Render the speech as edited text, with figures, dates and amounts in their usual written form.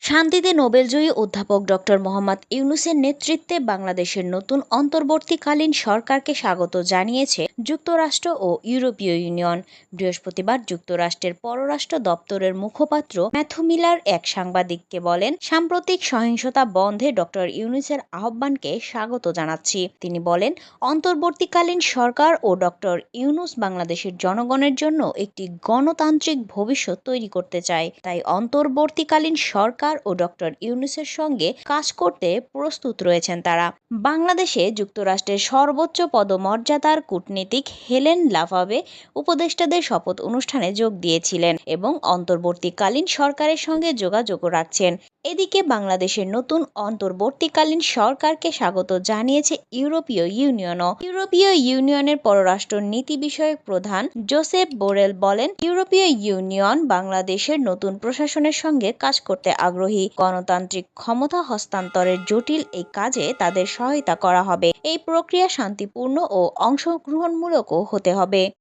শান্তিতে নোবেলজয়ী অধ্যাপক ডক্টর মোহাম্মদ ইউনূসের নেতৃত্বে বাংলাদেশের নতুন অন্তর্বর্তীকালীন সরকারকে স্বাগত জানিয়েছে যুক্তরাষ্ট্র ও ইউরোপীয় ইউনিয়ন। বৃহস্পতিবার যুক্তরাষ্ট্রের পররাষ্ট্র দপ্তরের মুখপাত্র ম্যাথু মিলার এক সাংবাদিককে বলেন, সাম্প্রতিক সহিংসতা বন্ধে ডক্টর ইউনূসের আহ্বানকে স্বাগত জানাচ্ছি। তিনি বলেন, অন্তর্বর্তীকালীন সরকার ও ডক্টর ইউনূস বাংলাদেশের জনগণের জন্য একটি গণতান্ত্রিক ভবিষ্যৎ তৈরি করতে চায়। তাই অন্তর্বর্তীকালীন সরকার ও ডক্টর ইউনূসের সঙ্গে কাজ করতে প্রস্তুত রয়েছেন তারা। বাংলাদেশে যুক্তরাষ্ট্রের সর্বোচ্চ পদমর্যাদার কূটনীতিক হেলেন লাভাবে উপদেষ্টাদের শপথ অনুষ্ঠানে যোগ দিয়েছিলেন এবং অন্তর্বর্তীকালীন সরকারের সঙ্গে যোগাযোগও রাখছেন। এদিকে বাংলাদেশের নতুন অন্তর্বর্তীকালীন সরকারকে স্বাগত জানিয়েছে ইউরোপীয় ইউনিয়নও। ইউরোপীয় ইউনিয়নের পররাষ্ট্র নীতি বিষয়ক প্রধান জোসেপ বোরেল বলেন, ইউরোপীয় ইউনিয়ন বাংলাদেশের নতুন প্রশাসনের সঙ্গে কাজ করতে আগ্রহী। গণতান্ত্রিক ক্ষমতা হস্তান্তরের জটিল এই কাজে তাদের সহায়তা করা হবে। এই প্রক্রিয়া শান্তিপূর্ণ ও অংশগ্রহণমূলকও হতে হবে।